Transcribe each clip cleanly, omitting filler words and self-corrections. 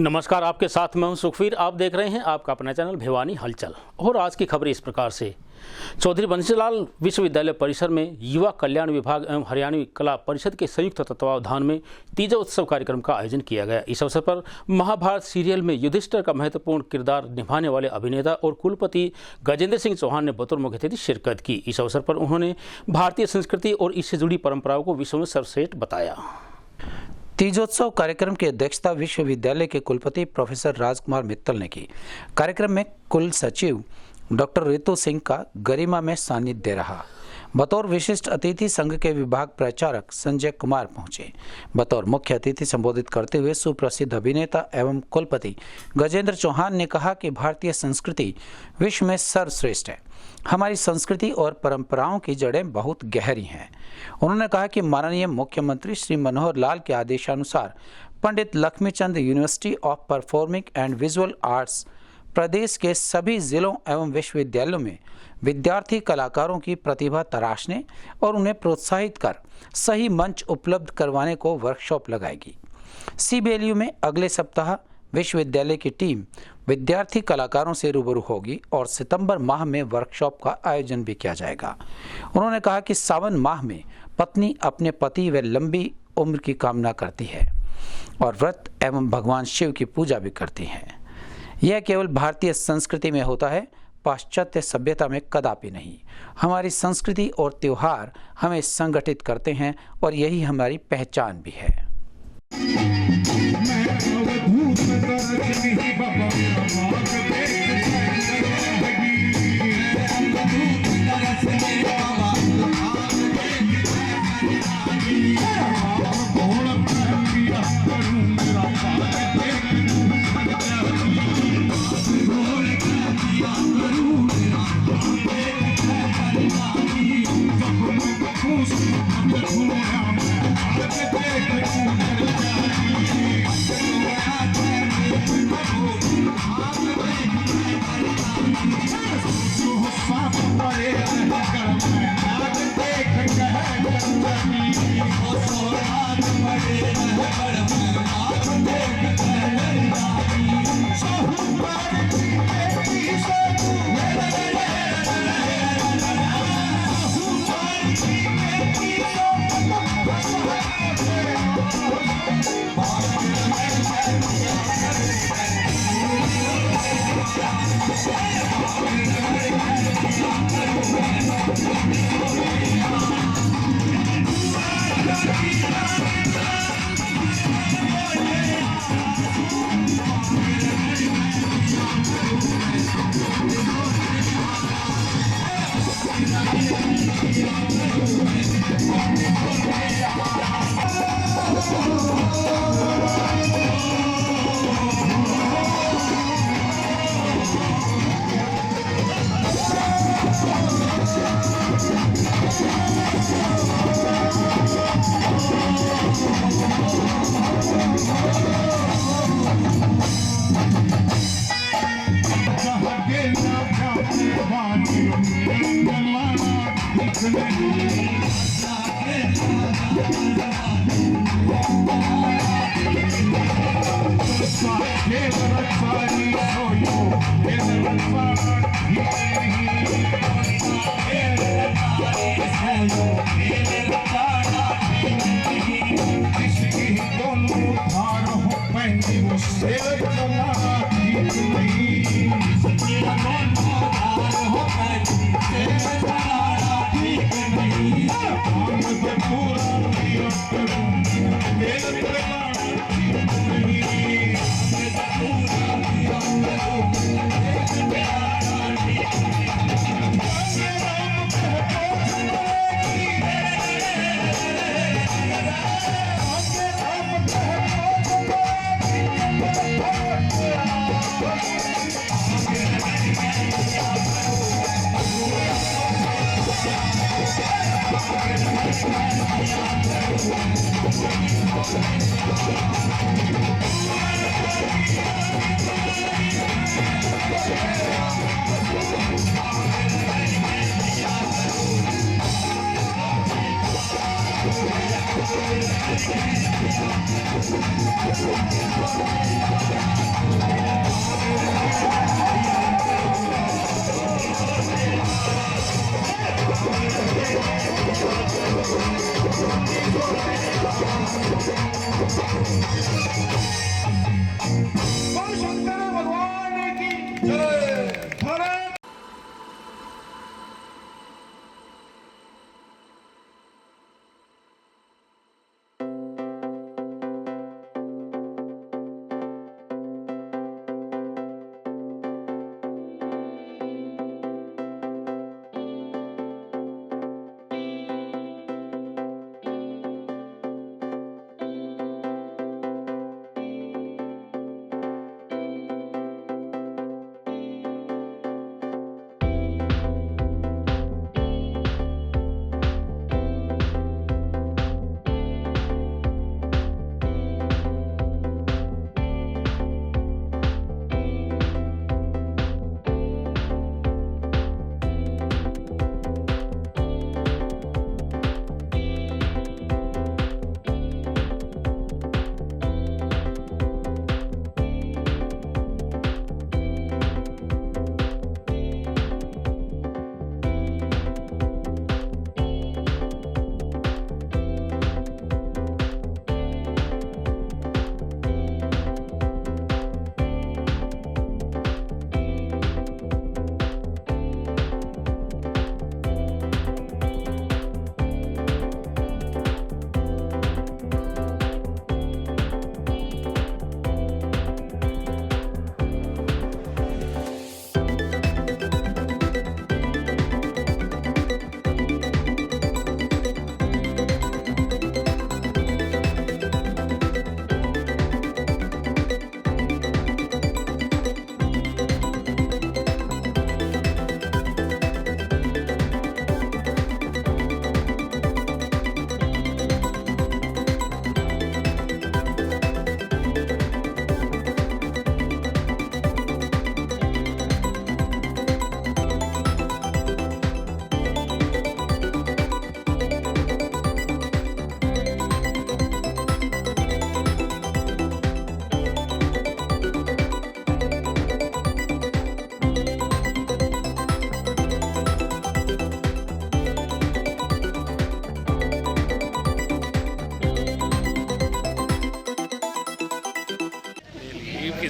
नमस्कार, आपके साथ मैं हूं सुखवीर। आप देख रहे हैं आपका अपना चैनल भिवानी हलचल। और आज की खबरें इस प्रकार से। चौधरी बंसीलाल विश्वविद्यालय परिसर में युवा कल्याण विभाग एवं हरियाणवी कला परिषद के संयुक्त तत्वावधान में तीजा उत्सव कार्यक्रम का आयोजन किया गया। इस अवसर पर महाभारत सीरियल में युधिष्ठिर का महत्वपूर्ण किरदार निभाने वाले अभिनेता और कुलपति गजेंद्र सिंह चौहान ने बतौर मुख्य अतिथि शिरकत की। इस अवसर पर उन्होंने भारतीय संस्कृति और इससे जुड़ी परंपराओं को विश्व में सर्वश्रेष्ठ बताया। तीजोत्सव कार्यक्रम की अध्यक्षता विश्वविद्यालय के कुलपति प्रोफेसर राजकुमार मित्तल ने की। कार्यक्रम में कुल सचिव डॉक्टर रितु सिंह का गरिमा में सानिध्य रहा। बतौर विशिष्ट अतिथि संघ के विभाग प्रचारक संजय कुमार पहुंचे। बतौर मुख्य अतिथि संबोधित करते हुए सुप्रसिद्ध अभिनेता एवं कुलपति गजेंद्र चौहान ने कहा कि भारतीय संस्कृति विश्व में सर्वश्रेष्ठ है। हमारी संस्कृति और परंपराओं की जड़ें बहुत गहरी हैं। उन्होंने कहा कि माननीय मुख्यमंत्री श्री मनोहर लाल के आदेशानुसार Pandit Lakshmichand university of performing and visual arts प्रदेश के सभी जिलों एवं विश्वविद्यालयों में विद्यार्थी कलाकारों की प्रतिभा तराशने और उन्हें प्रोत्साहित कर सही मंच उपलब्ध करवाने को वर्कशॉप लगाएगी। CBLU में अगले सप्ताह विश्वविद्यालय की टीम विद्यार्थी कलाकारों से रूबरू होगी और सितंबर माह में वर्कशॉप का आयोजन भी किया जाएगा। उन्होंने कहा कि सावन माह में पत्नी अपने पति व लंबी उम्र की कामना करती है और व्रत एवं भगवान शिव की पूजा भी करती है। यह केवल भारतीय संस्कृति में होता है, पाश्चात्य सभ्यता में कदापि नहीं। हमारी संस्कृति और त्योहार हमें संगठित करते हैं और यही हमारी पहचान भी है।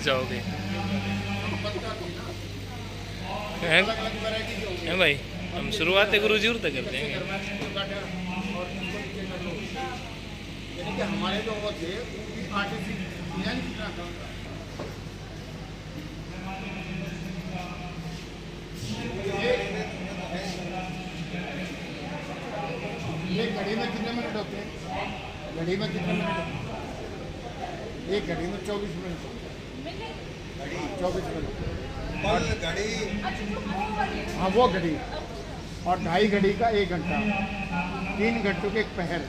जाओगे। हैं भाई, हम शुरुआत गुरु जी तक कर देंगे। हमारे जो वो थे ये घड़ी में कितने मिनट होते हैं? घड़ी में कितने मिनट होते हैं? एक घड़ी में 24 मिनट होते हैं। 24 मिनट घड़ी, हाँ वो घड़ी, और 2.5 घड़ी का 1 घंटा, 3 घंटों के एक पहर,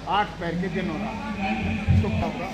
8 पहर के दिन हो रहा तो क्या होगा?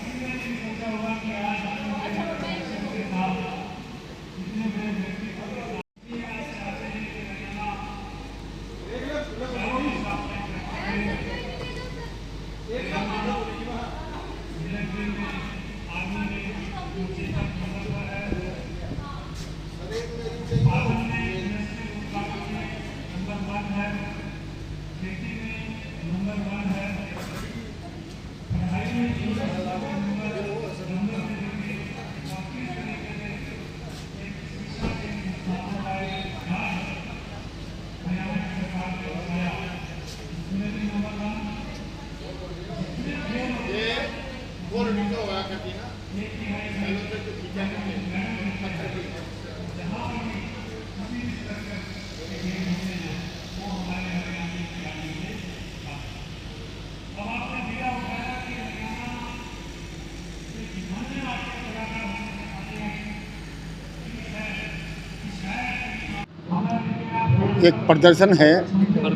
एक प्रदर्शन है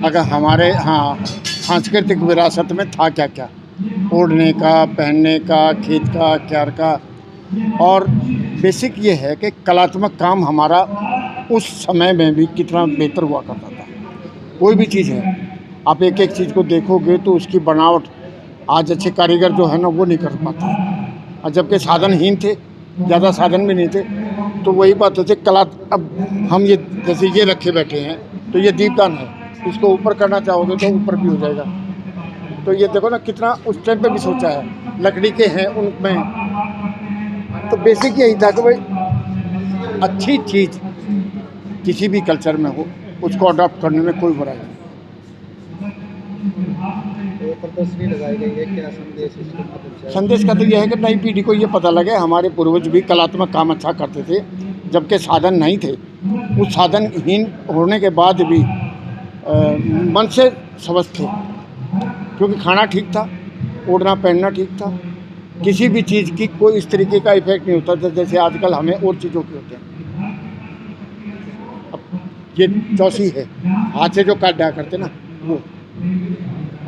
अगर हमारे सांस्कृतिक विरासत में था क्या क्या, ओढ़ने का, पहनने का, खेत का, क्यार का, और बेसिक ये है कि कलात्मक काम हमारा उस समय में भी कितना बेहतर हुआ करता था। कोई भी चीज़ है, आप एक एक चीज़ को देखोगे तो उसकी बनावट आज अच्छे कारीगर जो है ना वो नहीं कर पाते, और जबकि साधनहीन थे, ज़्यादा साधन भी नहीं थे, तो वही बात होती कला। अब हम ये जैसे ये रखे बैठे हैं तो ये दीपदान है, इसको ऊपर करना चाहोगे तो ऊपर भी हो जाएगा। तो ये देखो ना कितना उस टाइम पे भी सोचा है, लकड़ी के हैं उनमें। तो बेसिक यही था कि भाई अच्छी चीज़ किसी भी कल्चर में हो उसको अडॉप्ट करने में कोई बुराई नहीं। प्रदर्शनी लगाई गई है, क्या संदेश इसके माध्यम से? संदेश का तो यह है कि नई पीढ़ी को ये पता लगे हमारे पूर्वज भी कलात्मक काम अच्छा करते थे, जबकि साधन नहीं थे। उस साधनहीन होने के बाद भी मन से स्वस्थ थे, क्योंकि खाना ठीक था, ओढ़ना पहनना ठीक था, किसी भी चीज़ की कोई इस तरीके का इफेक्ट नहीं होता था जैसे आजकल हमें और चीज़ों के होते हैं। अब ये चौसी है, हाथ से जो काट दिया करते ना, वो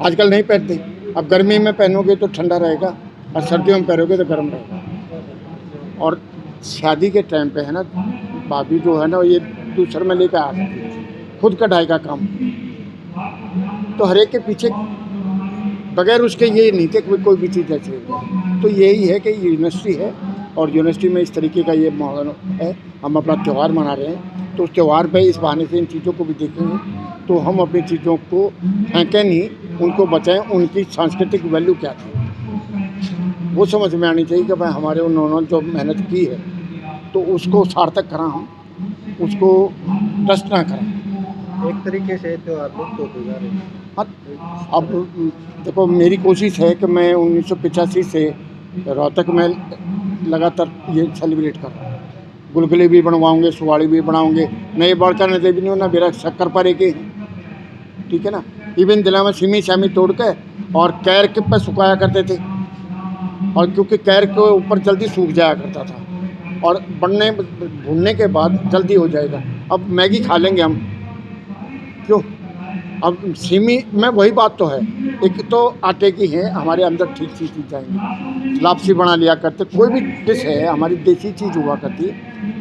आजकल नहीं पहनते। अब गर्मी में पहनोगे तो ठंडा रहेगा और सर्दियों में पहनोगे तो गर्म रहेगा। और शादी के टाइम पे है ना, भाभी जो है ना ये दूसरे में लेकर आ सकती है, खुद कढ़ाई का काम। तो हर एक के पीछे बगैर उसके ये नहीं थे कि कोई भी चीज़ ऐसी है। तो यही है कि यूनिवर्सिटी है और यूनिवर्सिटी में इस तरीके का ये माहौल है। हम अपना त्यौहार मना रहे हैं, तो उस त्यौहार पे इस बहाने से इन चीज़ों को भी देखेंगे, तो हम अपनी चीज़ों को फेंकें नहीं, उनको बचाएं। उनकी सांस्कृतिक वैल्यू क्या थी वो समझ में आनी चाहिए कि भाई हमारे उन्होंने जो मेहनत की है तो उसको सार्थक करा, हम उसको डस्ट ना करें। एक तरीके से त्यौहार लुप्त होते जा रहे हैं। हाँ, अब देखो मेरी कोशिश है कि मैं 1985 से रोहतक में लगातार ये सेलिब्रेट कर रहा हूँ। गुलगुले भी बनवाऊंगे, सुवाड़ी भी बनाऊंगे, नए बड़का नजर भी नहीं होना, मेरा शक्कर पर एक ही है, ठीक है ना। इवन दिला में सिमी शामी तोड़ के और कैर के पर सुखाया करते थे, और क्योंकि कैर के ऊपर जल्दी सूख जाया करता था और बनने भूनने के बाद जल्दी हो जाएगा। अब मैगी खा लेंगे हम, क्यों? अब सिमी में वही बात तो है, एक तो आटे की है, हमारे अंदर ठीक चीज़ जाएंगी। लापसी बना लिया करते, कोई भी डिश है हमारी देसी चीज़ हुआ करती,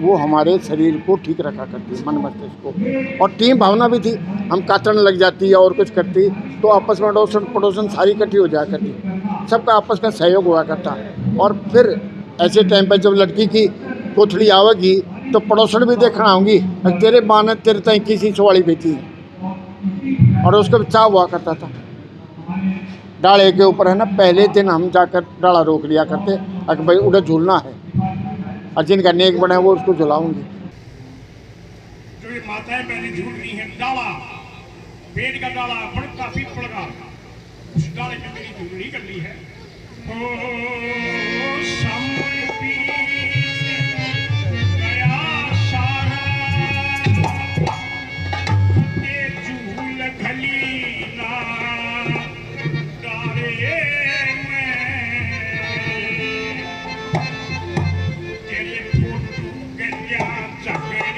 वो हमारे शरीर को ठीक रखा करती है, मन मस्तिष्क को। और टीम भावना भी थी, हम काटने लग जाती है और कुछ करती तो आपस में अड़ोसन पड़ोसन सारी इकट्ठी हो जाया करती, सबका आपस में सहयोग हुआ करता। और फिर ऐसे टाइम पर जब लड़की की कोठड़ी आवेगी तो पड़ोसन भी देखना होंगी, तेरे माँ ने तेरे तय किसी सुवाड़ी बेची है, और उसका चाव हुआ करता था। डाले के ऊपर है ना, पहले दिन हम जाकर डाला रोक लिया करते, अगर भाई उधर झूलना है, और जिनका नेक बना है वो उसको जलाऊंगी। जो ये माताएं पहले झूल रही हैं, डाला पेड़ का डाला बड़का पीपल का, उस डाले में मेरी झूलनी कर ली है। ओ सामन पी गया सारा, ये झूल घली ना डाले में, तेरे फोटू गंजा चकरी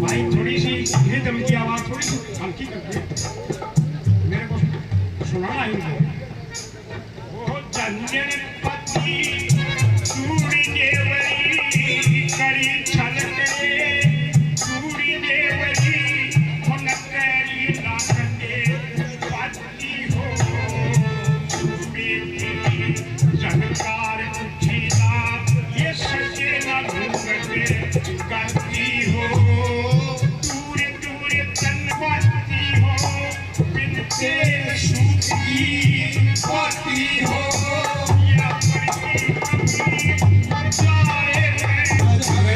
भाई थोड़ी सी धीरे दम की आवाज थोड़ी सी हल्की करके मेरे को सुनाना ही है। वो जंजन पति चूड़ी देवरी करी छलके, चूड़ी देवरी मुनकरी नाकते पति हो, चूड़ी की झनकार उठीला ये सजे ना घूंघटे करती हो, दूर दूर तनवाती हो, बिन तेल सूत की पाती हो, या पड़ती कभी जाए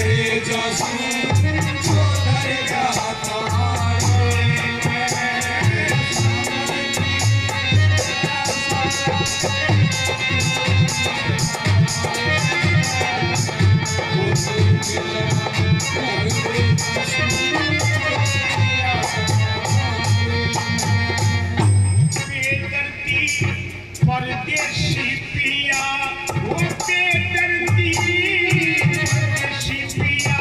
रे जासू छोड़े जाता परदेसी पिया, वो बेदर्दी परदेसी पिया,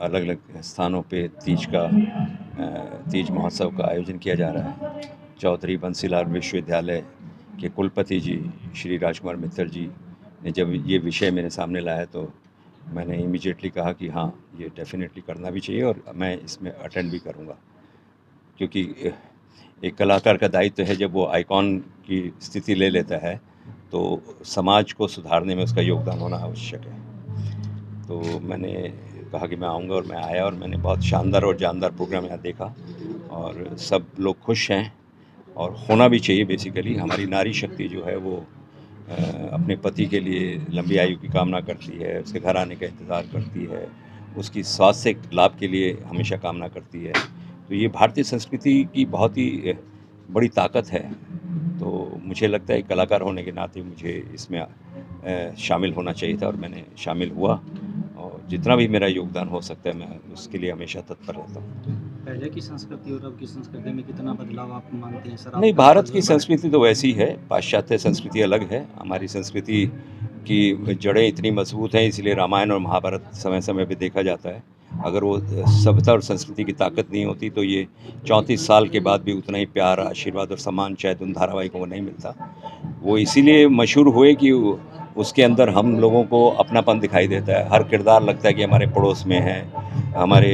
अलग अलग स्थानों पे तीज महोत्सव का आयोजन किया जा रहा है। चौधरी बंसीलाल विश्वविद्यालय के कुलपति जी श्री राजकुमार मित्तल जी ने जब ये विषय मेरे सामने लाया तो मैंने इमीडिएटली कहा कि हाँ, ये डेफिनेटली करना भी चाहिए और मैं इसमें अटेंड भी करूँगा, क्योंकि एक कलाकार का दायित्व है जब वो आइकॉन की स्थिति ले लेता है तो समाज को सुधारने में उसका योगदान होना आवश्यक है। तो मैंने कहा कि मैं आऊँगा और मैं आया और मैंने बहुत शानदार और जानदार प्रोग्राम यहाँ देखा और सब लोग खुश हैं और होना भी चाहिए। बेसिकली हमारी नारी शक्ति जो है वो अपने पति के लिए लंबी आयु की कामना करती है, उसके घर आने का इंतज़ार करती है, उसकी स्वास्थ्य लाभ के लिए हमेशा कामना करती है। तो ये भारतीय संस्कृति की बहुत ही बड़ी ताकत है। तो मुझे लगता है कलाकार होने के नाते मुझे इसमें शामिल होना चाहिए था और मैंने शामिल हुआ और जितना भी मेरा योगदान हो सकता है मैं उसके लिए हमेशा तत्पर रहता हूँ। पहले की संस्कृति और अब की संस्कृति में कितना बदलाव आप मानते हैं सर? नहीं, भारत की संस्कृति तो वैसी है, पाश्चात्य संस्कृति अलग है। हमारी संस्कृति की जड़ें इतनी मजबूत हैं, इसलिए रामायण और महाभारत समय समय पे देखा जाता है। अगर वो सभ्यता और संस्कृति की ताकत नहीं होती तो ये 34 साल के बाद भी उतना ही प्यार, आशीर्वाद और सम्मान शायद उन धारावाहिकों को नहीं मिलता। वो इसीलिए मशहूर हुए कि उसके अंदर हम लोगों को अपनापन दिखाई देता है। हर किरदार लगता है कि हमारे पड़ोस में है, हमारे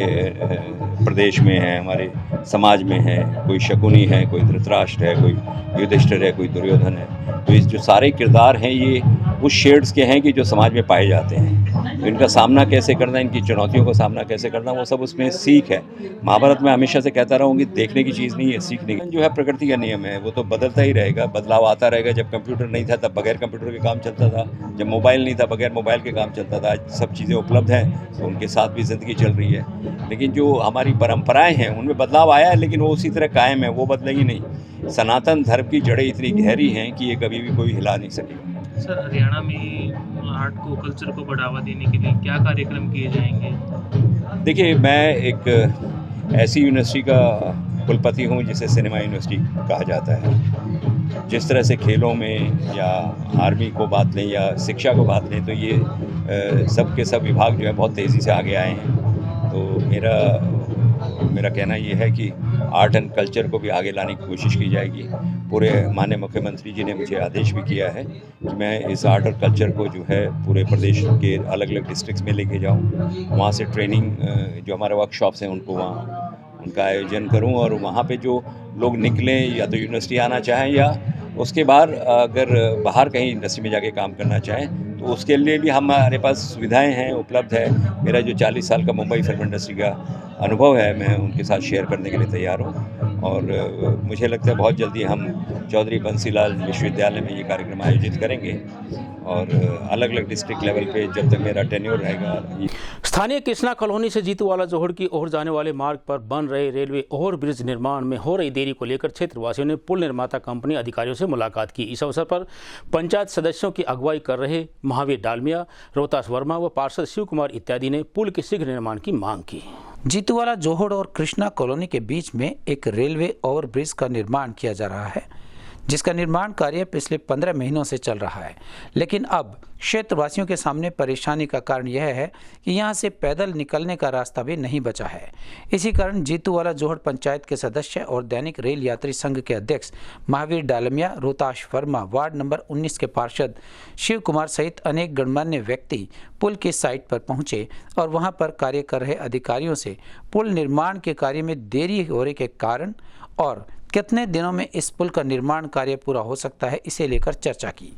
प्रदेश में है, हमारे समाज में है। कोई शकुनी है, कोई धृतराष्ट्र है, कोई युधिष्ठिर है, कोई दुर्योधन है। तो इस जो सारे किरदार हैं ये उस शेड्स के हैं कि जो समाज में पाए जाते हैं। तो इनका सामना कैसे करना, इनकी चुनौतियों का सामना कैसे करना, वो सब उसमें सीख है। महाभारत में हमेशा से कहता रहा हूँ कि देखने की चीज़ नहीं है, सीखने की जो है। प्रकृति का नियम है, वो तो बदलता ही रहेगा, बदलाव आता रहेगा। जब कंप्यूटर नहीं था तब बगैर कंप्यूटर के काम चलता था, जब मोबाइल नहीं था बगैर मोबाइल के काम चलता था। आज सब चीज़ें उपलब्ध हैं तो उनके साथ भी ज़िंदगी चल रही है। लेकिन जो हमारी परंपराएँ हैं उनमें बदलाव आया है, लेकिन वो उसी तरह कायम है, वो बदलेगी नहीं। सनातन धर्म की जड़ें इतनी गहरी हैं कि ये कभी भी कोई हिला नहीं सकेगा। सर, हरियाणा में आर्ट को, कल्चर को बढ़ावा देने के लिए क्या कार्यक्रम किए जाएंगे? देखिए, मैं एक ऐसी यूनिवर्सिटी का कुलपति हूँ जिसे सिनेमा यूनिवर्सिटी कहा जाता है। जिस तरह से खेलों में या आर्मी को बात लें या शिक्षा को बात लें तो ये सब के सब विभाग जो है बहुत तेज़ी से आगे आए हैं। तो मेरा कहना ये है कि आर्ट एंड कल्चर को भी आगे लाने की कोशिश की जाएगी। पूरे माननीय मुख्यमंत्री जी ने मुझे आदेश भी किया है कि मैं इस आर्ट और कल्चर को जो है पूरे प्रदेश के अलग अलग डिस्ट्रिक्ट्स में लेके जाऊं, वहाँ से ट्रेनिंग जो हमारे वर्कशॉप्स हैं उनको उनका आयोजन करूं और वहाँ पे जो लोग निकलें या तो यूनिवर्सिटी आना चाहें या उसके बाद अगर बाहर कहीं इंडस्ट्री में जाके काम करना चाहें तो उसके लिए भी हमारे पास सुविधाएं हैं, उपलब्ध है। मेरा जो 40 साल का मुंबई फिल्म इंडस्ट्री का अनुभव है मैं उनके साथ शेयर करने के लिए तैयार हूँ और मुझे लगता है बहुत जल्दी हम चौधरी बंसीलाल विश्वविद्यालय में ये कार्यक्रम आयोजित करेंगे और अलग अलग डिस्ट्रिक्ट लेवल पे जब तक मेरा टेन्योर रहेगा। स्थानीय कृष्णा कॉलोनी से जीतूवाला जोहड़ की ओर जाने वाले मार्ग पर बन रहे रेलवे ओवर ब्रिज निर्माण में हो रही देरी को लेकर क्षेत्रवासियों ने पुल निर्माता कंपनी अधिकारियों से मुलाकात की। इस अवसर पर पंचायत सदस्यों की अगुवाई कर रहे महावीर डालमिया, रोहतास वर्मा व पार्षद शिव कुमार इत्यादि ने पुल के शीघ्र निर्माण की मांग की। जीतूवाला जोहड़ और कृष्णा कॉलोनी के बीच में एक रेलवे ओवरब्रिज का निर्माण किया जा रहा है, जिसका निर्माण कार्य पिछले 15 महीनों से चल रहा है। लेकिन अब क्षेत्रवासियों के सामने परेशानी का कारण यह है कि यहां से पैदल निकलने का रास्ता भी नहीं बचा है। इसी कारण जीतूवाला जोहड़ पंचायत के सदस्य और दैनिक रेल यात्री संघ के अध्यक्ष महावीर डालमिया, रोहतास वर्मा, वार्ड नंबर 19 के पार्षद शिव कुमार सहित अनेक गणमान्य व्यक्ति पुल की साइट पर पहुंचे और वहां पर कार्य कर रहे अधिकारियों से पुल निर्माण के कार्य में देरी होने के कारण और कितने दिनों में इस पुल का निर्माण कार्य पूरा हो सकता है, इसे लेकर चर्चा की।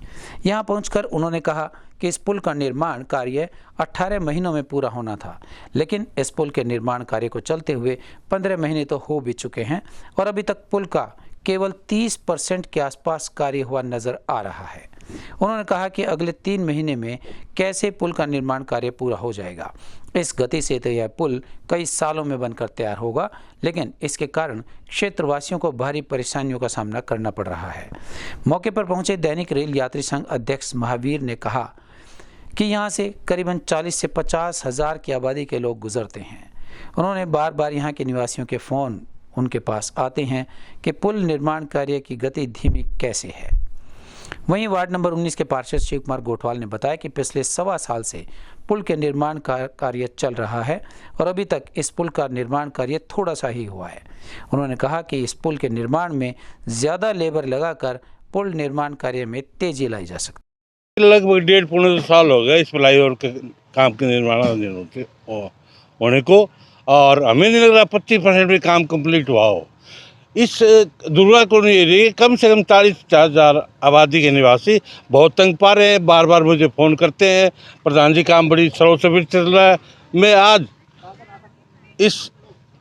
यहां पहुंचकर उन्होंने कहा कि इस पुल का निर्माण कार्य 18 महीनों में पूरा होना था, लेकिन इस पुल के निर्माण कार्य को चलते हुए 15 महीने तो हो भी चुके हैं और अभी तक पुल का केवल 30% के आसपास कार्य हुआ नजर आ रहा है। उन्होंने कहा कि अगले 3 महीने में कैसे पुल का निर्माण कार्य पूरा हो जाएगा। इस गति से तो यह पुल कई सालों में बनकर तैयार होगा, लेकिन इसके कारण क्षेत्रवासियों को भारी परेशानियों का सामना करना पड़ रहा है। मौके पर पहुंचे दैनिक रेल यात्री संघ अध्यक्ष महावीर ने कहा कि यहां से करीबन 40 से 50 हज़ार की आबादी के लोग गुजरते हैं। उन्होंने बार बार यहां के निवासियों के फ़ोन उनके पास आते हैं कि पुल निर्माण कार्य की गति धीमी कैसे है। वहीं वार्ड नंबर 19 के पार्षद शिव कुमार गोठवाल ने बताया कि पिछले 1.25 साल से पुल के निर्माण का कार्य चल रहा है और अभी तक इस पुल का निर्माण कार्य थोड़ा सा ही हुआ है। उन्होंने कहा कि इस पुल के निर्माण में ज़्यादा लेबर लगाकर पुल निर्माण कार्य में तेजी लाई जा सकती है। लगभग 1.5 साल हो गए इस फ्लाईओवर के काम के निर्माण होने को, और हमें नहीं लग रहा 25% भी काम कंप्लीट हुआ हो। इस दुर्गा कॉलोनी एरिया कम से कम 40-50 आबादी के निवासी बहुत तंग पा रहे हैं। बार बार मुझे फ़ोन करते हैं, प्रधान जी काम बड़ी स्लो से भी चल रहा है। मैं आज इस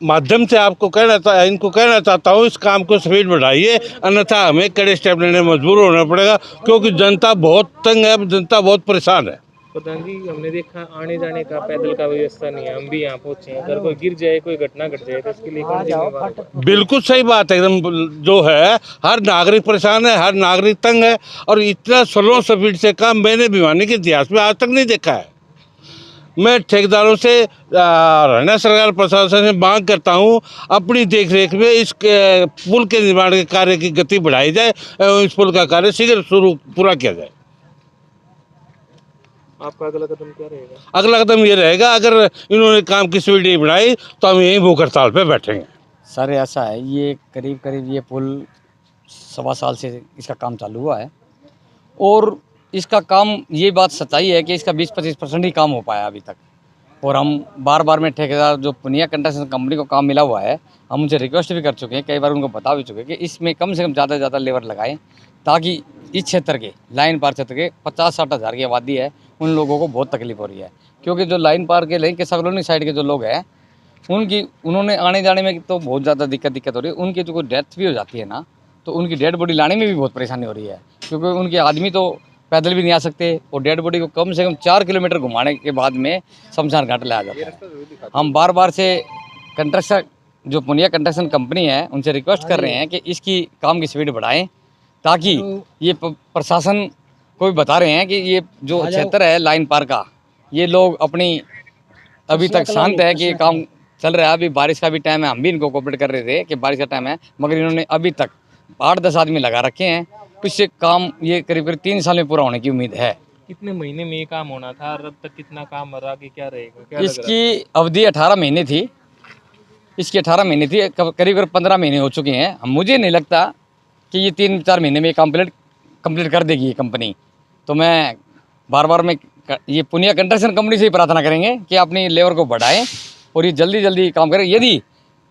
माध्यम से इनको कहना चाहता हूँ, इस काम को स्पीड बढ़ाइए, अन्यथा हमें कड़े स्टेप लेने में मजबूर होना पड़ेगा, क्योंकि जनता बहुत तंग है, जनता बहुत परेशान है। प्रधान जी, हमने देखा आने जाने का पैदल का व्यवस्था नहीं है। हम भी यहाँ पहुंचे हैं, अगर कोई गिर जाए, कोई घटना घट जाए तो इसके लिए कौन जिम्मेवार है? बिल्कुल सही बात है एकदम। जो है हर नागरिक परेशान है, हर नागरिक तंग है, और इतना स्लो स्पीड से काम मैंने भिवानी के इतिहास में आज तक नहीं देखा है। मैं ठेकेदारों से, हरियाणा सरकार प्रशासन से मांग करता हूं, अपनी देखरेख में इस पुल के निर्माण के कार्य की गति बढ़ाई जाए और इस पुल का कार्य शीघ्र पूरा किया जाए। आपका अगला कदम क्या रहेगा? अगला कदम ये रहेगा, अगर इन्होंने काम की स्पीड नहीं बढ़ाई तो हम यहीं भूख हड़ताल पे बैठेंगे। सर ऐसा है, ये करीब ये पुल 1.25 साल से इसका काम चालू हुआ है, और इसका काम, ये बात सच्चाई है कि इसका 20-25% ही काम हो पाया अभी तक। और हम बार में ठेकेदार जो पुनिया कंस्ट्रक्शन कंपनी को काम मिला हुआ है, हम उनसे रिक्वेस्ट भी कर चुके हैं, कई बार उनको बता भी चुके हैं कि इसमें कम से कम ज़्यादा से ज़्यादा लेबर लगाएं, ताकि इस क्षेत्र के लाइन पार क्षेत्र के 50-60 हज़ार की आबादी है, उन लोगों को बहुत तकलीफ हो रही है। क्योंकि जो लाइन पार के लें के सगलोनी साइड के जो लोग हैं, उन्होंने आने जाने में तो बहुत ज़्यादा दिक्कत हो रही है। उनकी जो कोई डेथ भी हो जाती है ना, तो उनकी डेड बॉडी लाने में भी बहुत परेशानी हो रही है, क्योंकि उनके आदमी तो पैदल भी नहीं आ सकते, और डेड बॉडी को कम से कम 4 किलोमीटर घुमाने के बाद में शमशान घाट लाया जाता है। हम बार से कंस्ट्रक्शन जो पुनिया कंस्ट्रक्शन कंपनी है, उनसे रिक्वेस्ट कर रहे हैं कि इसकी काम की स्पीड बढ़ाएं, ताकि ये प्रशासन को भी बता रहे हैं कि ये जो क्षेत्र है लाइन पार का, ये लोग अपनी अभी तक शांत है कि ये काम चल रहा है। अभी बारिश का भी टाइम है, हम भी इनको कोऑपरेट कर रहे थे कि बारिश का टाइम है, मगर इन्होंने अभी तक 8-10 आदमी लगा रखे हैं। इससे काम ये करीब 3 साल में पूरा होने की उम्मीद है। कितने महीने में ये काम होना था और अब तक कितना काम हो रहा, कि क्या रहेगा, क्या इसकी अवधि 18 महीने थी, करीब 15 महीने हो चुके हैं। मुझे नहीं लगता कि ये 3-4 महीने में कंप्लीट कर देगी ये कंपनी। तो मैं बार में ये पुनिया कंस्ट्रक्शन कंपनी से ही प्रार्थना करेंगे कि अपनी लेबर को बढ़ाएं और ये जल्दी काम करें। यदि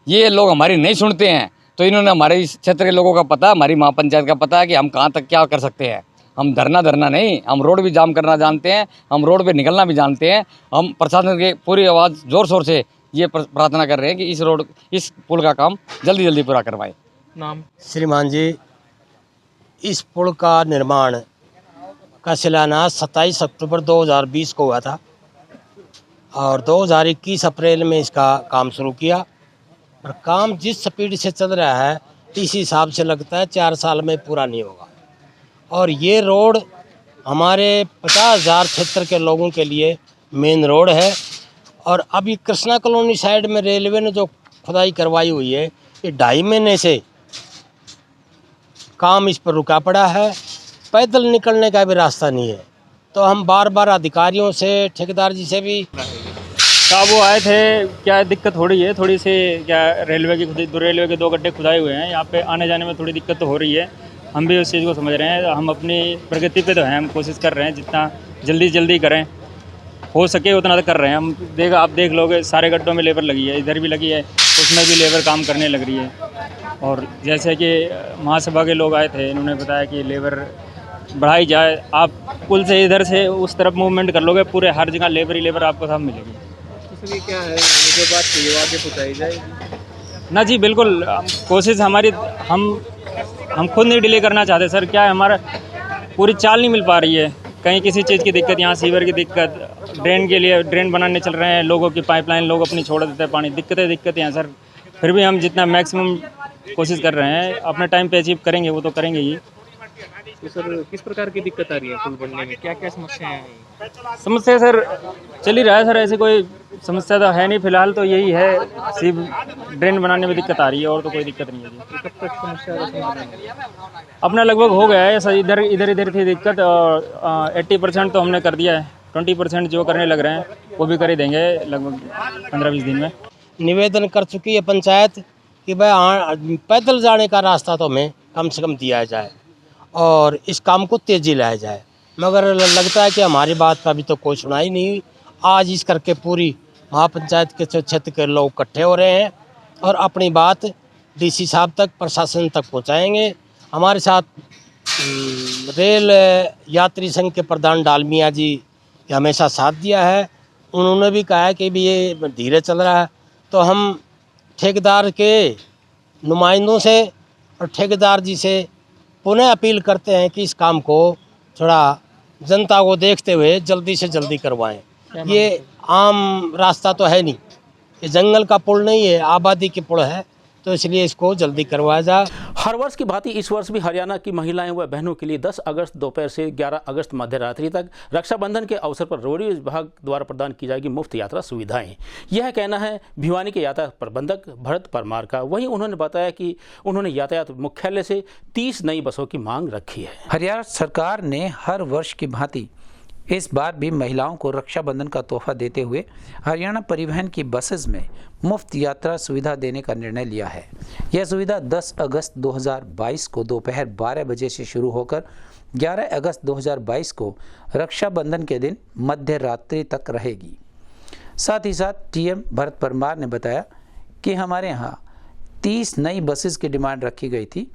ये लोग हमारी नहीं सुनते हैं, तो इन्होंने हमारे इस क्षेत्र के लोगों का पता, हमारी महापंचायत का पता है कि हम कहाँ तक क्या कर सकते हैं। हम धरना नहीं, हम रोड भी जाम करना जानते हैं, हम रोड पे निकलना भी जानते हैं। हम प्रशासन के पूरी आवाज़ ज़ोर शोर से ये प्रार्थना कर रहे हैं कि इस पुल का काम जल्दी पूरा करवाएं। नाम? श्रीमान जी, इस पुल का निर्माण का शिलान्यास 27 अक्टूबर 2020 को हुआ था, और 2021 अप्रैल में इसका काम शुरू किया। और काम जिस स्पीड से चल रहा है, इस हिसाब से लगता है 4 साल में पूरा नहीं होगा। और ये रोड हमारे 50,000 क्षेत्र के लोगों के लिए मेन रोड है। और अभी कृष्णा कॉलोनी साइड में रेलवे ने जो खुदाई करवाई हुई है, ये 2.5 महीने से काम इस पर रुका पड़ा है, पैदल निकलने का भी रास्ता नहीं है। तो हम बार अधिकारियों से, ठेकेदार जी से भी वो आए थे, क्या दिक्कत हो रही है थोड़ी सी, क्या रेलवे के 2 गड्ढे खुदाए हुए हैं, यहाँ पे आने जाने में थोड़ी दिक्कत तो हो रही है। हम भी उस चीज़ को समझ रहे हैं, हम अपनी प्रगति पे तो हैं, हम कोशिश कर रहे हैं जितना जल्दी करें हो सके उतना तो कर रहे हैं हम। आप देख लोगे, सारे गड्ढों में लेबर लगी है, इधर भी लगी है, उसमें भी लेबर काम करने लग रही है। और जैसे कि महासभा के लोग आए थे, इन्होंने बताया कि लेबर बढ़ाई जाए। आप पुल से इधर से उस तरफ मूवमेंट कर लोगे, पूरे हर जगह लेबर ही लेबर आपको सब मिलेगी। इसलिए क्या है, जो बात चाहिए आगे पहुँचाई जाएगी ना जी, बिल्कुल कोशिश हमारी, हम खुद नहीं डिले करना चाहते सर। क्या है, हमारा पूरी चाल नहीं मिल पा रही है, कहीं किसी चीज़ की दिक्कत, यहाँ सीवर की दिक्कत, ड्रेन के लिए ड्रेन बनाने चल रहे हैं, लोगों की पाइपलाइन लोग अपनी छोड़ देते हैं पानी, दिक्कतें हैं सर। फिर भी हम जितना मैक्सिमम कोशिश कर रहे हैं, अपने टाइम पे अचीव करेंगे, वो तो करेंगे ही। तो सर किस प्रकार की दिक्कत आ रही है पुल बनने में, क्या क्या समस्याएं हैं? समस्या सर चल ही रहा है सर, ऐसे कोई समस्या तो है नहीं फिलहाल, तो यही है सिर्फ ड्रेन बनाने में दिक्कत आ रही है, और तो कोई दिक्कत नहीं है जी। तो कब तक समस्या का समाधान है? अपना लगभग हो गया है सर, इधर इधर इधर थी दिक्कत, और 80% तो हमने कर दिया है, 20% जो करने लग रहे हैं वो भी कर ही देंगे लगभग 15-20 दिन में। निवेदन कर चुकी है पंचायत कि भाई पैदल जाने का रास्ता तो हमें कम से कम दिया जाए और इस काम को तेजी लाया जाए, मगर लगता है कि हमारी बात का भी तो कोई सुनाई नहीं हुई। आज इस करके पूरी महापंचायत के क्षेत्र के लोग इकट्ठे हो रहे हैं और अपनी बात डीसी साहब तक, प्रशासन तक पहुंचाएंगे। हमारे साथ रेल यात्री संघ के प्रधान डालमिया जी ने हमेशा साथ दिया है, उन्होंने भी कहा है कि भी ये धीरे चल रहा है, तो हम ठेकेदार के नुमाइंदों से और ठेकेदार जी से पुनः अपील करते हैं कि इस काम को थोड़ा जनता को देखते हुए जल्दी से जल्दी करवाएं। ये आम रास्ता तो है नहीं, ये जंगल का पुल नहीं है, आबादी के पुल है, तो इसलिए इसको जल्दी करवाया जाए। हर वर्ष की भांति इस वर्ष भी हरियाणा की महिलाएं व बहनों के लिए 10 अगस्त दोपहर से 11 अगस्त मध्यरात्रि तक रक्षाबंधन के अवसर पर रोडवेज विभाग द्वारा प्रदान की जाएगी मुफ्त यात्रा सुविधाएं। यह कहना है भिवानी के यातायात प्रबंधक भरत परमार का। वहीं उन्होंने बताया कि उन्होंने यातायात मुख्यालय से 30 नई बसों की मांग रखी है। हरियाणा सरकार ने हर वर्ष की भांति इस बार भी महिलाओं को रक्षाबंधन का तोहफा देते हुए हरियाणा परिवहन की बसेस में मुफ्त यात्रा सुविधा देने का निर्णय लिया है। यह सुविधा 10 अगस्त 2022 को दोपहर 12 बजे से शुरू होकर 11 अगस्त 2022 को रक्षाबंधन के दिन मध्य रात्रि तक रहेगी। साथ ही साथ टीएम भरत परमार ने बताया कि हमारे यहाँ 30 नई बसेस की डिमांड रखी गई थी,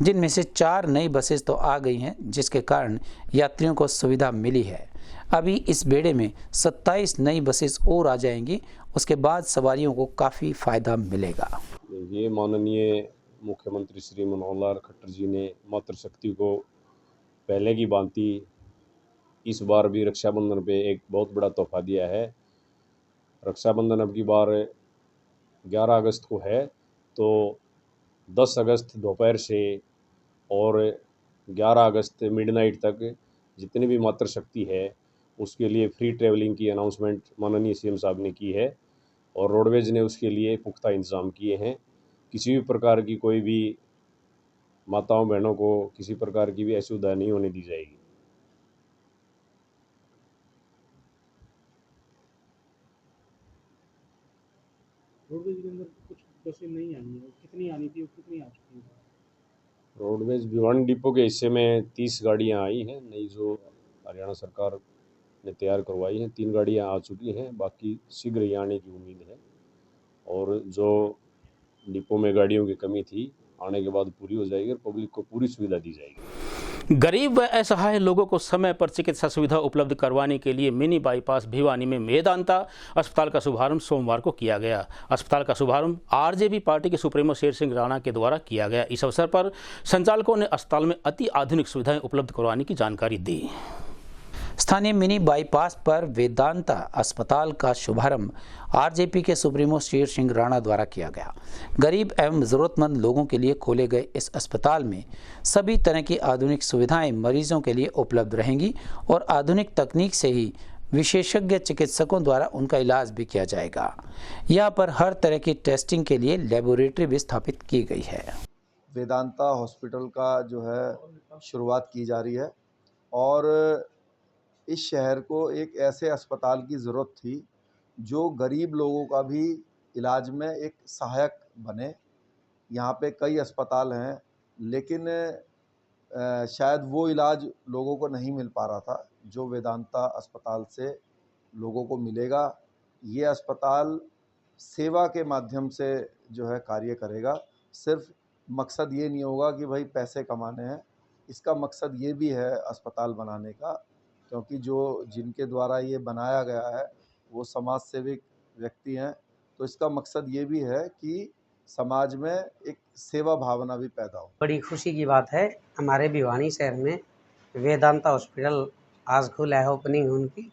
जिनमें से 4 नई बसेस तो आ गई हैं, जिसके कारण यात्रियों को सुविधा मिली है। अभी इस बेड़े में 27 नई बसेस और आ जाएंगी, उसके बाद सवारियों को काफ़ी फ़ायदा मिलेगा। ये माननीय मुख्यमंत्री श्री मनोहर लाल खट्टर जी ने मातृशक्ति को पहले की भांति इस बार भी रक्षाबंधन पे एक बहुत बड़ा तोहफा दिया है। रक्षाबंधन अब की बार 11 अगस्त को है, तो 10 अगस्त दोपहर से और 11 अगस्त मिडनाइट तक जितनी भी मातृशक्ति है उसके लिए फ्री ट्रैवलिंग की अनाउंसमेंट माननीय सीएम साहब ने की है और रोडवेज ने उसके लिए पुख्ता इंतज़ाम किए हैं। किसी भी प्रकार की कोई भी माताओं बहनों को किसी प्रकार की भी असुविधा नहीं होने दी जाएगी। रोडवेज के अंदर कुछ बसें नहीं आई हैं, कितनी आनी थी और कितनी आ चुकी हैं? रोडवेज भिवानी डिपो के हिस्से में 30 गाड़ियां आई हैं नई, जो हरियाणा सरकार ने तैयार करवाई हैं। 3 गाड़ियां आ चुकी हैं, बाकी शीघ्र ही आने की उम्मीद है और जो डिपो में गाड़ियों की कमी थी आने के बाद पूरी हो जाएगी और पब्लिक को पूरी सुविधा दी जाएगी। गरीब व असहाय लोगों को समय पर चिकित्सा सुविधा उपलब्ध करवाने के लिए मिनी बाईपास भिवानी में वेदांता अस्पताल का शुभारंभ सोमवार को किया गया। अस्पताल का शुभारंभ आरजेपी पार्टी के सुप्रीमो शेर सिंह राणा के द्वारा किया गया। इस अवसर पर संचालकों ने अस्पताल में अति आधुनिक सुविधाएं उपलब्ध करवाने की जानकारी दी। स्थानीय मिनी बाईपास पर वेदांता अस्पताल का शुभारंभ आरजेपी के सुप्रीमो शेर सिंह राणा द्वारा किया गया। गरीब एवं ज़रूरतमंद लोगों के लिए खोले गए इस अस्पताल में सभी तरह की आधुनिक सुविधाएं मरीजों के लिए उपलब्ध रहेंगी और आधुनिक तकनीक से ही विशेषज्ञ चिकित्सकों द्वारा उनका इलाज भी किया जाएगा। यहाँ पर हर तरह की टेस्टिंग के लिए लेबोरेटरी भी स्थापित की गई है। वेदांता हॉस्पिटल का जो है शुरुआत की जा रही है और इस शहर को एक ऐसे अस्पताल की ज़रूरत थी जो गरीब लोगों का भी इलाज में एक सहायक बने। यहाँ पे कई अस्पताल हैं लेकिन शायद वो इलाज लोगों को नहीं मिल पा रहा था जो वेदांता अस्पताल से लोगों को मिलेगा। ये अस्पताल सेवा के माध्यम से जो है कार्य करेगा। सिर्फ मकसद ये नहीं होगा कि भाई पैसे कमाने हैं, इसका मकसद ये भी है अस्पताल बनाने का, क्योंकि जो जिनके द्वारा ये बनाया गया है वो समाज सेविक व्यक्ति हैं, तो इसका मकसद ये भी है कि समाज में एक सेवा भावना भी पैदा हो। बड़ी खुशी की बात है, हमारे भिवानी शहर में वेदांता हॉस्पिटल आज खुला है, ओपनिंग उनकी,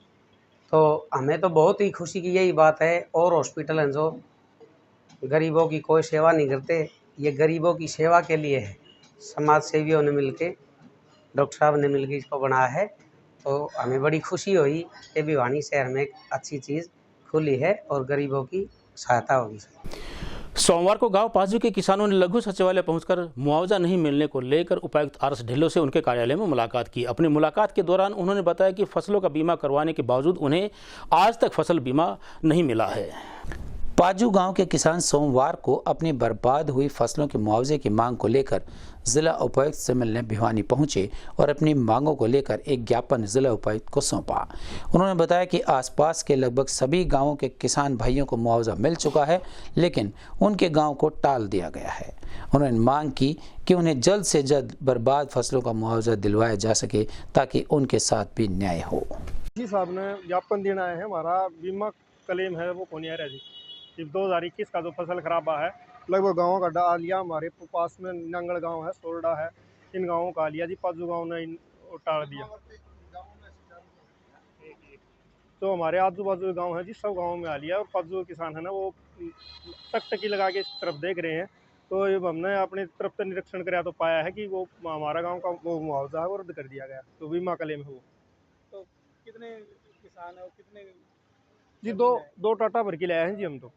तो हमें तो बहुत ही खुशी की यही बात है। और हॉस्पिटल हैं जो गरीबों की कोई सेवा नहीं करते, ये गरीबों की सेवा के लिए है। समाज सेवियों ने मिलके डॉक्टर साहब ने मिलकर इसको बनाया है। तो हमें बड़ी खुशी हुई कि भिवानी शहर में एक अच्छी चीज़ खुली है और गरीबों की सहायता होगी। सोमवार को गांव पाजू के किसानों ने लघु सचिवालय पहुंचकर मुआवजा नहीं मिलने को लेकर उपायुक्त आर एस ढिल्लों से उनके कार्यालय में मुलाकात की। अपनी मुलाकात के दौरान उन्होंने बताया कि फसलों का बीमा करवाने के बावजूद उन्हें आज तक फसल बीमा नहीं मिला है। पाजू गांव के किसान सोमवार को अपनी बर्बाद हुई फसलों के मुआवजे की मांग को लेकर जिला उपायुक्त से मिलने भिवानी पहुंचे और अपनी मांगों को लेकर एक ज्ञापन जिला उपायुक्त को सौंपा। उन्होंने बताया कि आसपास के लगभग सभी गांवों के किसान भाइयों को मुआवजा मिल चुका है, लेकिन उनके गांव को टाल दिया गया है। उन्होंने मांग की कि उन्हें जल्द से जल्द बर्बाद फसलों का मुआवजा दिलवाया जा सके ताकि उनके साथ भी न्याय हो। जी साहब ने ज्ञापन देना है, हमारा बीमा क्लेम है वो कौन है जी। 2021 का जो फसल खराब है लगभग गाँव का डाल लिया। हमारे पास में नंगल गांव है, सोलडा है, इन गाँवों का लिया जी। पाजू गांव ने टाल दिया। तो हमारे आजू बाजू गांव है जी, सब गाँव में आ लिया। और पाजू किसान है ना वो टकटकी लगा के इस तरफ देख रहे हैं। तो ये हमने अपनी तरफ से निरीक्षण कराया तो पाया है कि वो हमारा गाँव का वो मुआवजा है वो रद्द कर दिया गया। तो बीमा क्लेम है वो। तो कितने किसान है और कितने जी दो टाटा भर के लाए हैं जी हम। तो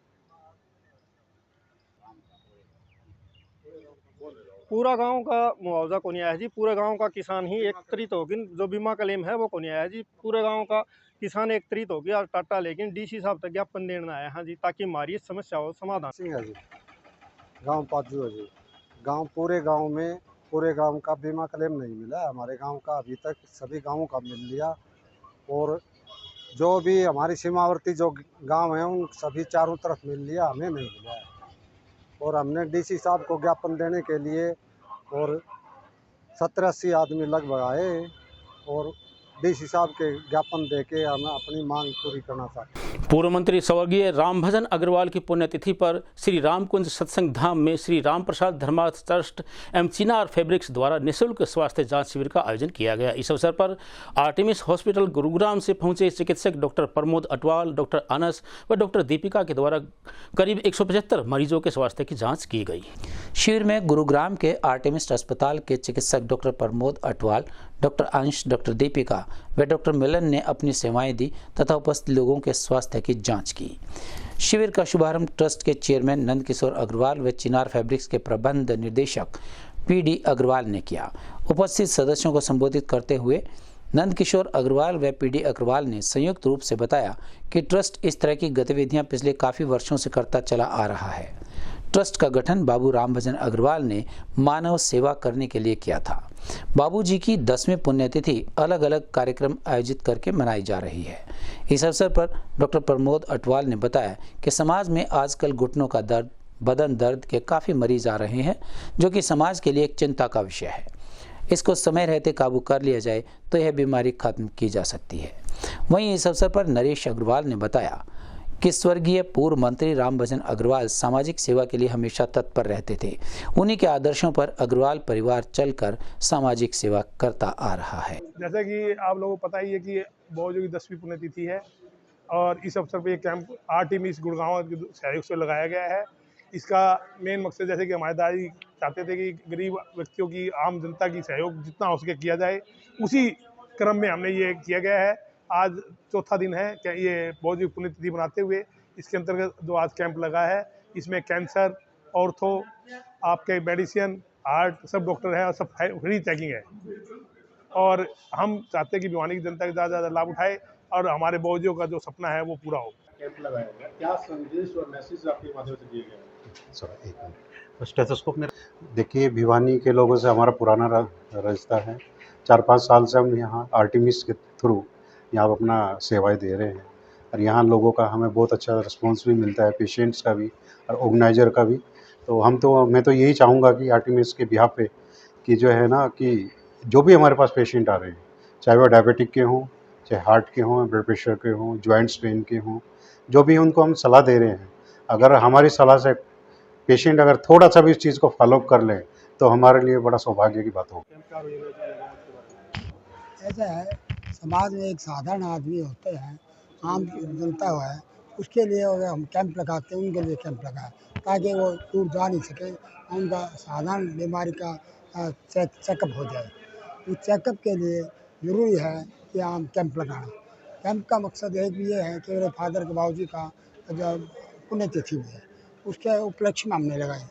पूरा गांव का मुआवजा को नहीं आया जी। पूरे गांव का किसान ही एकत्रित होगी, जो बीमा क्लेम है वो को नहीं आया जी। पूरे गांव का किसान एकत्रित हो गया टाटा, लेकिन डीसी साहब तक ज्ञापन देना आया है जी, ताकि हमारी समस्या हो समाधान। सिंह है जी, गाँव पाजू है जी। गाँव पूरे गाँव का बीमा क्लेम नहीं मिला। हमारे गाँव का अभी तक सभी गाँवों का मिल लिया। और जो भी हमारी सीमावर्ती जो गांव हैं उन सभी चारों तरफ मिल लिया, हमें नहीं मिला है। और हमने डीसी साहब को ज्ञापन देने के लिए और 70-80 आदमी लगभग आए और डीसी साहब के ज्ञापन देके हमें अपनी मांग पूरी करना चाहते हैं। पूर्व मंत्री स्वर्गीय रामभजन अग्रवाल की पुण्यतिथि पर श्री रामकुंज सत्संग धाम में श्री राम प्रसाद धर्मार्थ ट्रस्ट एवं चिनार फैब्रिक्स द्वारा निःशुल्क स्वास्थ्य जांच शिविर का आयोजन किया गया। इस अवसर पर आर्टेमिस हॉस्पिटल गुरुग्राम से पहुंचे चिकित्सक डॉक्टर प्रमोद अटवाल, डॉक्टर अनस व डॉक्टर दीपिका के द्वारा करीब 175 मरीजों के स्वास्थ्य की जाँच की गई। शिविर में गुरुग्राम के आर्टेमिस अस्पताल के चिकित्सक डॉक्टर प्रमोद अटवाल, डॉक्टर अंश, डॉक्टर दीपिका व डॉक्टर मिलन ने अपनी सेवाएं दी तथा उपस्थित लोगों के स्वास्थ्य की जांच की। शिविर का शुभारंभ ट्रस्ट के चेयरमैन नंद किशोर अग्रवाल व चिनार फैब्रिक्स के प्रबंध निर्देशक पीडी अग्रवाल ने किया। उपस्थित सदस्यों को संबोधित करते हुए नंद किशोर अग्रवाल व पीडी अग्रवाल ने संयुक्त रूप से बताया कि ट्रस्ट इस तरह की गतिविधियां पिछले काफ़ी वर्षों से करता चला आ रहा है। ट्रस्ट का गठन बाबू रामभजन अग्रवाल ने मानव सेवा करने के लिए किया था। बाबूजी की 10वीं पुण्यतिथि अलग अलग कार्यक्रम आयोजित करके मनाई जा रही है। इस अवसर पर डॉक्टर प्रमोद अटवाल ने बताया कि समाज में आजकल घुटनों का दर्द, बदन दर्द के काफ़ी मरीज आ रहे हैं, जो कि समाज के लिए एक चिंता का विषय है। इसको समय रहते काबू कर लिया जाए तो यह बीमारी खत्म की जा सकती है। वहीं इस अवसर पर नरेश अग्रवाल ने बताया कि स्वर्गीय पूर्व मंत्री रामभजन अग्रवाल सामाजिक सेवा के लिए हमेशा तत्पर रहते थे। उन्हीं के आदर्शों पर अग्रवाल परिवार चलकर सामाजिक सेवा करता आ रहा है। जैसे कि आप लोगों को पता ही है कि बाबूजी की 10वीं पुण्यतिथि है और इस अवसर पर कैंप आर्टेमिस गुड़गांव के सहयोग से लगाया गया है। इसका मेन मकसद जैसे कि हमारे दादी चाहते थे कि गरीब व्यक्तियों की, आम जनता की सहयोग जितना हो सके किया जाए, उसी क्रम में हमने ये किया गया है। आज चौथा दिन है क्या ये बाबूजी पुण्यतिथि मनाते हुए। इसके अंतर्गत जो आज कैंप लगा है, इसमें कैंसर, ऑर्थो, आपके मेडिसिन, हार्ट, सब डॉक्टर है और सब फ्री चेकिंग है। और हम चाहते हैं कि भिवानी की जनता के ज़्यादा ज़्यादा लाभ उठाए और हमारे बाबूजियों का जो सपना है वो पूरा हो। कैंप लगाया गया, क्या संदेश और मैसेज आपके माध्यम से दिए गए? एक मिनट, स्टेथोस्कोप में देखिए, भिवानी के लोगों से हमारा पुराना रास्ता है। 4-5 साल से हम यहाँ आर्टेमिस के थ्रू यहाँ अपना सेवाएं दे रहे हैं और यहाँ लोगों का हमें बहुत अच्छा रिस्पांस भी मिलता है, पेशेंट्स का भी और ऑर्गेनाइजर का भी। तो मैं तो यही चाहूँगा कि आर्टेमिस के बिहाफ पे कि जो है ना कि जो भी हमारे पास पेशेंट आ रहे हैं, चाहे वो डायबिटिक के हों, चाहे हार्ट के हों, ब्लड प्रेशर के हों, जॉइंट्स पेन के हों, जो भी उनको हम सलाह दे रहे हैं, अगर हमारी सलाह से पेशेंट अगर थोड़ा सा भी इस चीज़ को फॉलो कर लें तो हमारे लिए बड़ा सौभाग्य की बात होगी। ऐसा है, समाज में एक साधारण आदमी होते हैं, आम जनता है, उसके लिए हम कैंप लगाते हैं, उनके लिए कैंप लगाए ताकि वो दूर जा नहीं सके, उनका साधारण बीमारी का चेकअप हो जाए। उस चेकअप के लिए ज़रूरी है कि हम कैंप लगाना। कैंप का मकसद एक भी ये है कि मेरे फादर के बाबूजी का जो पुण्यतिथि भी है, उसके उपलक्ष्य में हमने लगाई।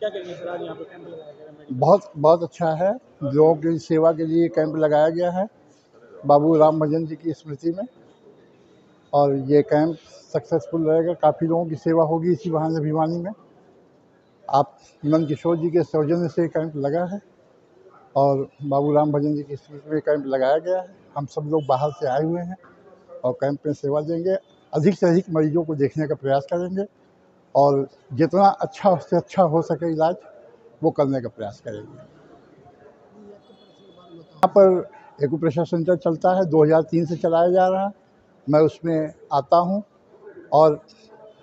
क्या कहेंगे सर, आज यहाँ पे कैंप लगाया गया है? बहुत बहुत अच्छा है। लोगों की सेवा के लिए कैंप लगाया गया है बाबू राम भजन जी की स्मृति में, और ये कैंप सक्सेसफुल रहेगा। काफ़ी लोगों की सेवा होगी इसी बहाने भिवानी में। आप नंद किशोर जी के सौजन्य से कैंप लगा है और बाबू राम भजन जी की स्मृति में कैंप लगाया गया है। हम सब लोग बाहर से आए हुए हैं और कैंप में सेवा देंगे। अधिक से अधिक मरीजों को देखने का प्रयास करेंगे और जितना अच्छा से अच्छा हो सके इलाज वो करने का प्रयास करेंगे। यहाँ पर एक्यूप्रेशर सेंटर चलता है, 2003 से चलाया जा रहा है। मैं उसमें आता हूँ और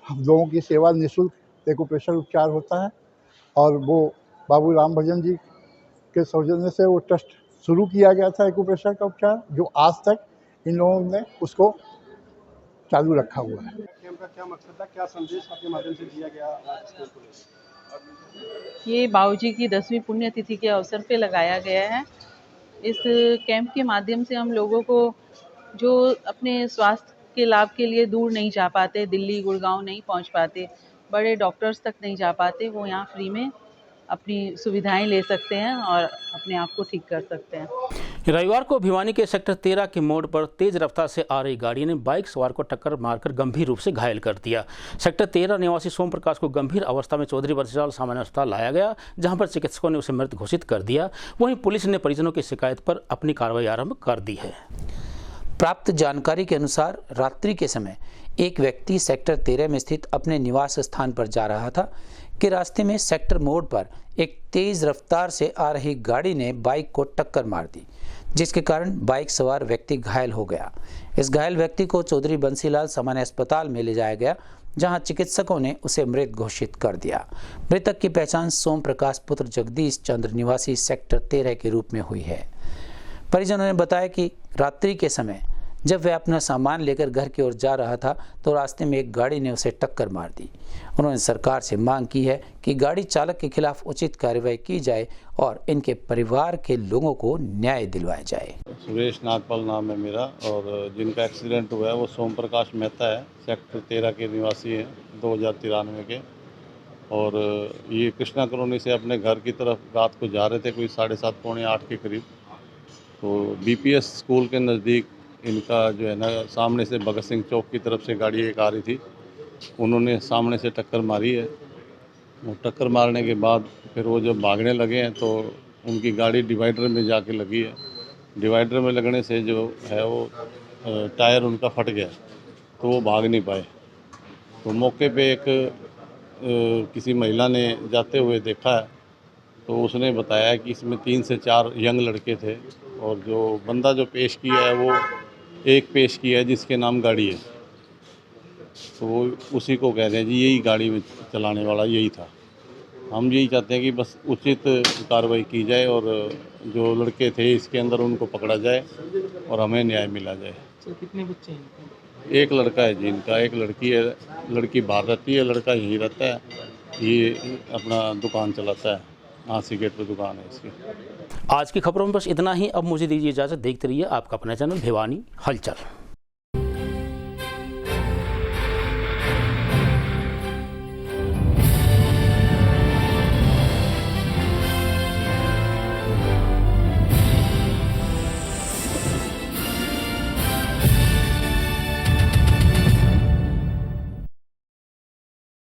हम लोगों की सेवा निःशुल्क एक्यूप्रेशर उपचार होता है, और वो बाबू राम भजन जी के सौजन्य से वो ट्रस्ट शुरू किया गया था एक्यूप्रेशर का उपचार, जो आज तक इन लोगों ने उसको चालू रखा हुआ है। कैंप का क्या मकसद था, क्या संदेश आपके माध्यम से दिया गया आज कैंप को? ये बाबूजी की 10वीं पुण्यतिथि के अवसर पे लगाया गया है। इस कैंप के माध्यम से हम लोगों को जो अपने स्वास्थ्य के लाभ के लिए दूर नहीं जा पाते, दिल्ली गुड़गांव नहीं पहुंच पाते, बड़े डॉक्टर्स तक नहीं जा पाते, वो यहाँ फ्री में अपनी सुविधाएं ले सकते हैं और अपने आप को ठीक कर सकते हैं। रविवार को भिवानी के सेक्टर 13 के मोड़ पर तेज रफ्तार से आ रही गाड़ी ने बाइक सवार को टक्कर मारकर गंभीर रूप से घायल कर दिया। सेक्टर 13 निवासी सोम प्रकाश को गंभीर अवस्था में चौधरी बंसीलाल सामान्य अस्पताल लाया गया, जहां पर चिकित्सकों ने उसे मृत घोषित कर दिया। वहीं पुलिस ने परिजनों की शिकायत पर अपनी कार्रवाई आरंभ कर दी है। प्राप्त जानकारी के अनुसार रात्रि के समय एक व्यक्ति सेक्टर 13 में स्थित अपने निवास स्थान पर जा रहा था कि रास्ते में सेक्टर मोड़ पर एक तेज रफ्तार से आ रही गाड़ी ने बाइक को टक्कर मार दी, जिसके कारण बाइक सवार व्यक्ति घायल हो गया। इस घायल व्यक्ति को चौधरी बंसीलाल सामान्य अस्पताल में ले जाया गया, जहां चिकित्सकों ने उसे मृत घोषित कर दिया। मृतक की पहचान सोम प्रकाश पुत्र जगदीश चंद्र निवासी सेक्टर 13 के रूप में हुई है। परिजनों ने बताया कि रात्रि के समय जब वह अपना सामान लेकर घर की ओर जा रहा था तो रास्ते में एक गाड़ी ने उसे टक्कर मार दी। उन्होंने सरकार से मांग की है कि गाड़ी चालक के खिलाफ उचित कार्रवाई की जाए और इनके परिवार के लोगों को न्याय दिलवाया जाए। सुरेश नागपाल नाम है मेरा, और जिनका एक्सीडेंट हुआ है वो सोम प्रकाश मेहता है, सेक्टर 13 के निवासी हैं, 2093 के। और ये कृष्णा कॉलोनी से अपने घर की तरफ रात को जा रहे थे, कोई 7:30 पौने 8 के करीब। तो बीपीएस स्कूल के नज़दीक इनका जो है ना, सामने से भगत सिंह चौक की तरफ से गाड़ी एक आ रही थी, उन्होंने सामने से टक्कर मारी है। वो टक्कर मारने के बाद फिर वो जब भागने लगे हैं तो उनकी गाड़ी डिवाइडर में जाके लगी है। डिवाइडर में लगने से जो है वो टायर उनका फट गया, तो वो भाग नहीं पाए। तो मौके पे एक किसी महिला ने जाते हुए देखा है, तो उसने बताया कि इसमें 3 से 4 यंग लड़के थे, और जो बंदा जो पेश किया है वो एक पेश किया है जिसके नाम गाड़ी है, तो वो उसी को कहते हैं जी यही गाड़ी में चलाने वाला यही था। हम यही चाहते हैं कि बस उचित कार्रवाई की जाए और जो लड़के थे इसके अंदर उनको पकड़ा जाए और हमें न्याय मिला जाए। कितने बच्चे हैं? एक लड़का है जिनका, एक लड़की है, लड़की बाहर रहती है, लड़का यहीं रहता है, ये अपना दुकान चलाता है, आसी गेट पर दुकान है इसकी। आज की खबरों में बस इतना ही। अब मुझे दीजिए इजाज़त। देखते रहिए आपका अपना चैनल भिवानी हलचल।